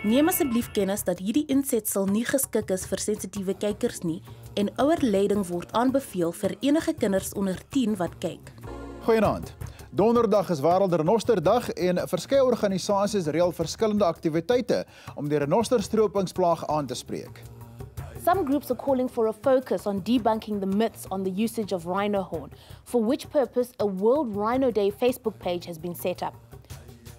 Neem asseblief kennis dat hierdie insetsel nie geskik is vir sensitiewe kykers nie en ouerleiding word aanbeveel vir enige kinders onder 10 wat kyk. Goeienaand. Donderdag is Wêreld-Renosterdag en verskeie organisasies reël verskillende aktiwiteite om die renosterstropingsplaag aan te spreek. Some groups are calling for a focus on debunking the myths on the usage of rhino horn, for which purpose a World Rhino Day Facebook page has been set up.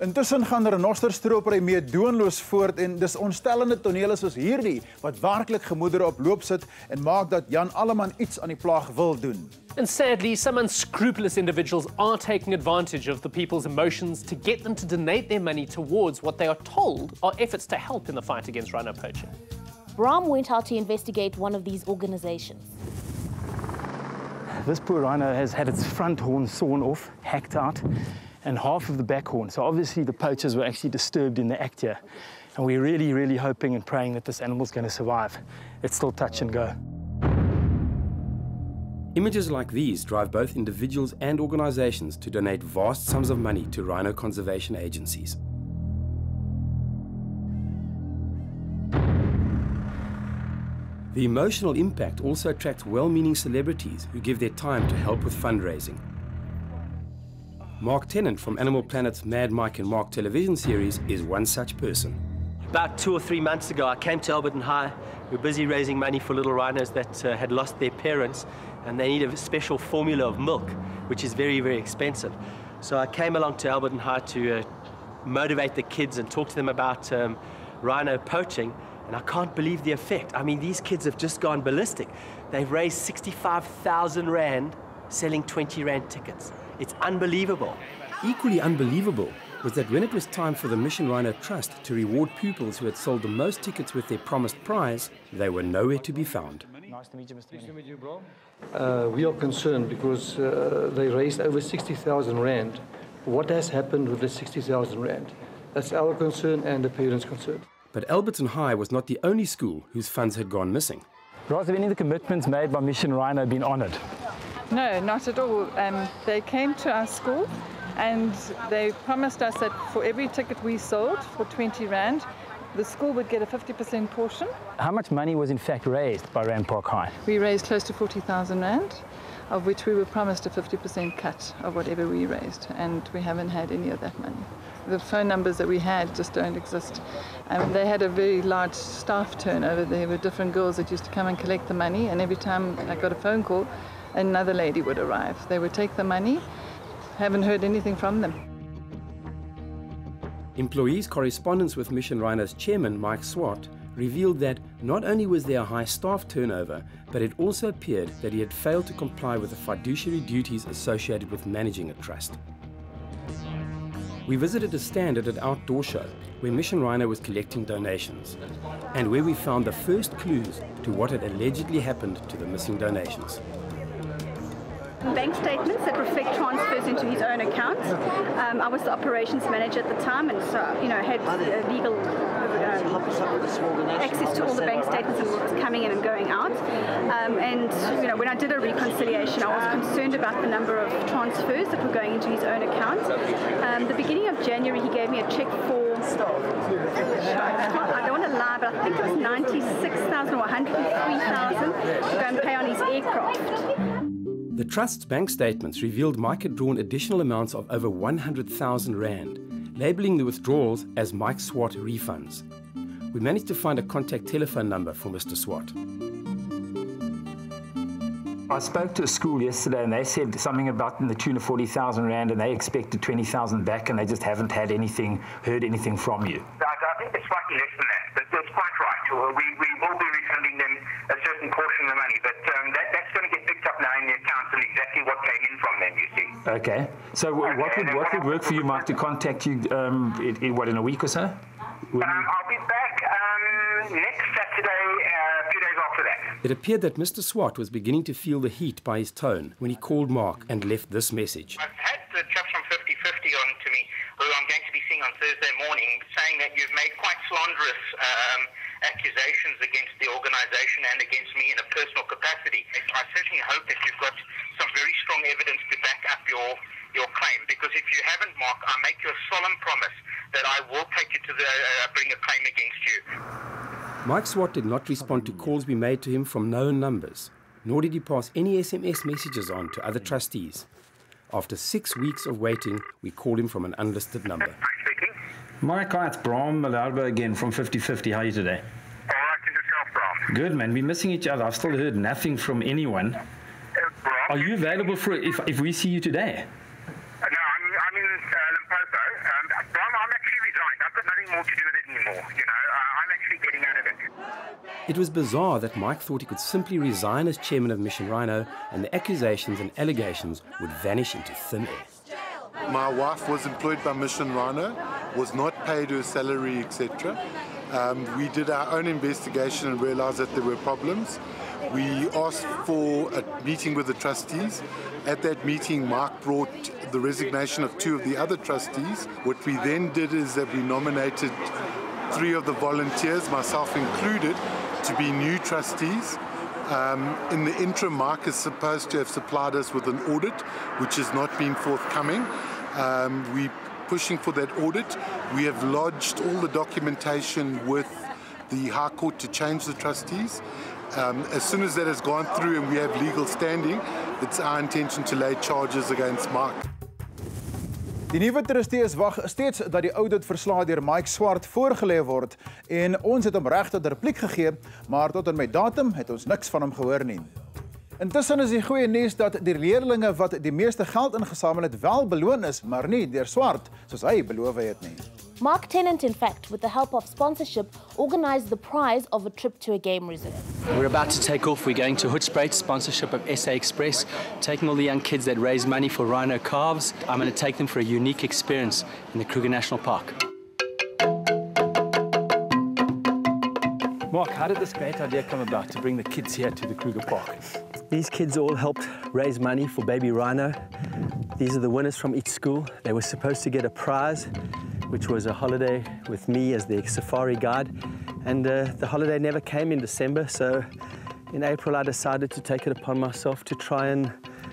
Intussen gaan renosterstropery mee doonloos voort en dis ontstellende tonele soos hierdie wat werklik gemoedere op loop sit en maak dat Jan Alleman iets aan die plaag wil doen. And sadly, some unscrupulous individuals are taking advantage of the people's emotions to get them to donate their money towards what they are told are efforts to help in the fight against rhino poaching. Braam went out to investigate one of these organizations. This poor rhino has had its front horn sawn off, hacked out, and half of the back horn. So obviously the poachers were actually disturbed in the act here. And we're really hoping and praying that this animal's going to survive. It's still touch and go. Images like these drive both individuals and organizations to donate vast sums of money to rhino conservation agencies. The emotional impact also attracts well-meaning celebrities who give their time to help with fundraising. Mark Tennant from Animal Planet's Mad Mike and Mark television series is one such person. About 2 or 3 months ago, I came to Alberton High. We were busy raising money for little rhinos that had lost their parents, and they need a special formula of milk, which is very expensive. So I came along to Alberton High to motivate the kids and talk to them about rhino poaching, and I can't believe the effect. I mean, these kids have just gone ballistic. They've raised 65,000 Rand selling 20 Rand tickets. It's unbelievable. Equally unbelievable was that when it was time for the Mission Rhino Trust to reward pupils who had sold the most tickets with their promised prize, they were nowhere to be found. Nice to meet you, Mr. Manning. We are concerned because they raised over 60,000 Rand. What has happened with the 60,000 Rand? That's our concern and the parents' concern. But Alberton High was not the only school whose funds had gone missing. Ross, have any of the commitments made by Mission Rhino been honoured? No, not at all. They came to our school and they promised us that for every ticket we sold for 20 Rand, the school would get a 50% portion. How much money was in fact raised by Rand Park High? We raised close to 40,000 Rand, of which we were promised a 50% cut of whatever we raised, and we haven't had any of that money. The phone numbers that we had just don't exist. They had a very large staff turnover. There were different girls that used to come and collect the money, and every time I got a phone call, another lady would arrive. They would take the money, haven't heard anything from them. Employees' correspondence with Mission Rhino's chairman, Mike Swart, revealed that not only was there a high staff turnover, but it also appeared that he had failed to comply with the fiduciary duties associated with managing a trust. We visited a stand at an outdoor show where Mission Rhino was collecting donations, and where we found the first clues to what had allegedly happened to the missing donations. Bank statements that reflect transfers into his own account. I was the operations manager at the time, and so had legal access to all the bank statements and what was coming in and going out. When I did a reconciliation, I was concerned about the number of transfers that were going into his own account. The beginning of January, he gave me a check for, I don't want to lie, but I think it was 96,000 or 103,000 to go and pay on his aircraft. The Trust's bank statements revealed Mike had drawn additional amounts of over 100,000 Rand, labelling the withdrawals as Mike Swart refunds. We managed to find a contact telephone number for Mr. Swart. I spoke to a school yesterday and they said something about in the tune of 40,000 Rand and they expected 20,000 back and they just haven't had anything, heard anything from you. I think it's slightly less than that, but that's quite right. We will be refunding them a certain portion of the money, but that's going to get picked up now in the accounts and exactly what came in from them, you see. Okay. So what would work for you, Mark, to contact you in a week or so? I'll be back next Saturday, a few days after that. It appeared that Mr. Swart was beginning to feel the heat by his tone when he called Mark and left this message. I've had the chap from 50/50 on to me, who I'm going to be seeing on Thursday morning, saying that you've made quite slanderous accusations against the organisation and against me in a personal capacity. I certainly hope that you've got some very strong evidence to back up your your claim. Because if you haven't, Mark, I make you a solemn promise that I will take you to the bring a claim against you. Mike Swart did not respond to calls we made to him from known numbers, nor did he pass any SMS messages on to other trustees. After 6 weeks of waiting, we called him from an unlisted number. Speaking. Mike, hi, it's Braam again from 50/50. How are you today? All right, and yourself, Braam. Good, man. We're missing each other. I've still heard nothing from anyone. Braam, Are you available for if we see you today? No, I'm in Limpopo. Braam, I'm actually resigned. I've got nothing more to do with it anymore. You know, I'm actually getting out of it. It was bizarre that Mike thought he could simply resign as chairman of Mission Rhino and the accusations and allegations would vanish into thin air. My wife was employed by Mission Rhino, was not paid her salary, etc. We did our own investigation and realized that there were problems. We asked for a meeting with the trustees. At that meeting, Mark brought the resignation of 2 of the other trustees. What we then did is that we nominated 3 of the volunteers, myself included, to be new trustees. In the interim, Mark is supposed to have supplied us with an audit, which has not been forthcoming. We're pushing for that audit. We have lodged all the documentation with the High Court to change the trustees. As soon as that has gone through and we have legal standing, it's our intention to lay charges against Mark. Die nuwe trustees wag steeds dat die auditverslag deur Mike Swart voorgelê word en ons het hom reg tot repliek gegee, maar tot en met datum het ons niks van hom gehoor nie. Intussen is die goeie nuus dat die leerlinge wat die meeste geld ingesamel het wel beloon is, maar nie deur Swart soos hy beloof het nie. Mark Tennant, in fact, with the help of sponsorship, organised the prize of a trip to a game reserve. We're about to take off. We're going to Hoedspruit, sponsorship of SA Express, taking all the young kids that raise money for rhino calves. I'm going to take them for a unique experience in the Kruger National Park. Mark, how did this great idea come about to bring the kids here to the Kruger Park? These kids all helped raise money for baby rhino. These are the winners from each school. They were supposed to get a prize, which was a holiday with me as their safari guide. And the holiday never came in December, so in April I decided to take it upon myself to try and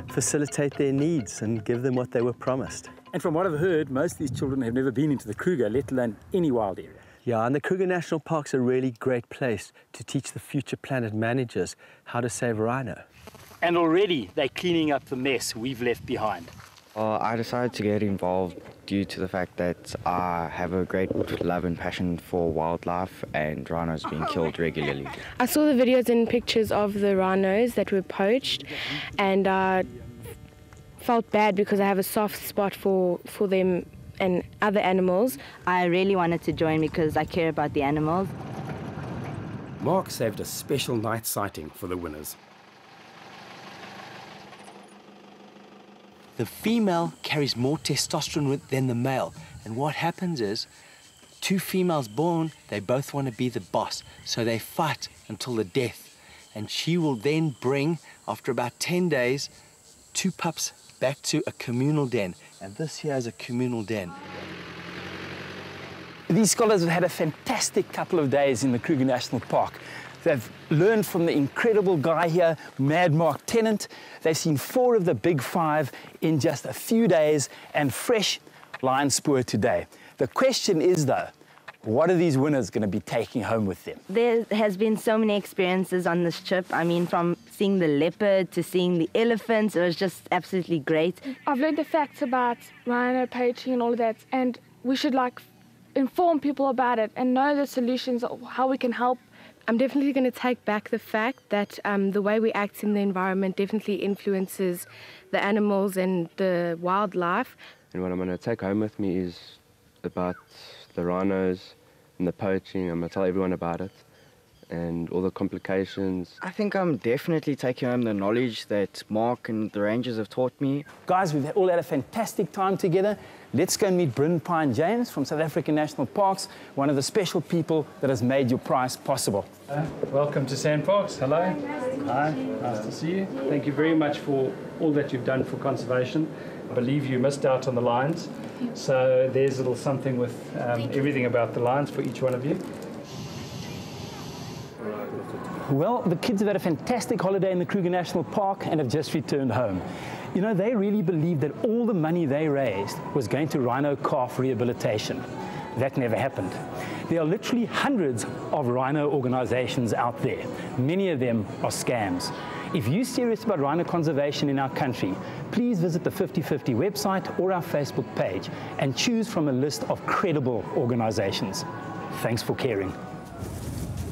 facilitate their needs and give them what they were promised. And from what I've heard, most of these children have never been into the Kruger, let alone any wild area. Yeah, and the Kruger National Park's a really great place to teach the future planet managers how to save rhino. And already they're cleaning up the mess we've left behind. I decided to get involved due to the fact that I have a great love and passion for wildlife and rhinos being killed regularly. I saw the videos and pictures of the rhinos that were poached, and I felt bad because I have a soft spot for them and other animals. I really wanted to join because I care about the animals. Mark saved a special night sighting for the winners. The female carries more testosterone than the male, and what happens is 2 females born, they both want to be the boss, so they fight until the death, and she will then bring, after about 10 days, 2 pups back to a communal den, and this here is a communal den. These scholars have had a fantastic couple of days in the Kruger National Park. They've learned from the incredible guy here, Mad Mark Tennant. They've seen 4 of the big 5 in just a few days and fresh lion spoor today. The question is, though, what are these winners going to be taking home with them? There has been so many experiences on this trip. I mean, from seeing the leopard to seeing the elephants, it was just absolutely great. I've learned the facts about rhino poaching and all of that, and we should inform people about it and know the solutions of how we can help. I'm definitely going to take back the fact that the way we act in the environment definitely influences the animals and the wildlife. And what I'm going to take home with me is about the rhinos and the poaching. I'm going to tell everyone about it and all the complications. I think I'm definitely taking home the knowledge that Mark and the Rangers have taught me. Guys, we've all had a fantastic time together. Let's go and meet Bryn Pine James from South African National Parks, one of the special people that has made your prize possible. Welcome to Sandparks. Hello. Hi, nice to see you. Thank you very much for all that you've done for conservation. I believe you missed out on the lions. So there's a little something with everything about the lions for each one of you. Well, the kids have had a fantastic holiday in the Kruger National Park and have just returned home. You know, they really believed that all the money they raised was going to rhino calf rehabilitation. That never happened. There are literally hundreds of rhino organizations out there. Many of them are scams. If you're serious about rhino conservation in our country, please visit the 50/50 website or our Facebook page and choose from a list of credible organizations. Thanks for caring.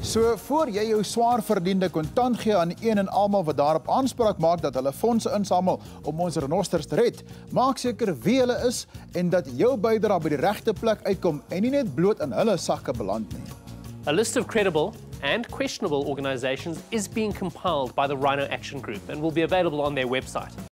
So voor jy jou swaar verdiende kontant gee aan een en almal wat daarop aanspraak maak dat hulle fondse insamel om ons renosters te red, maak seker wie hulle is en dat jou bydrae by die regte plek uitkom en nie net bloot in hulle sakke beland nie. A list of credible and questionable organizations is being compiled by the Rhino Action Group and will be available on their website.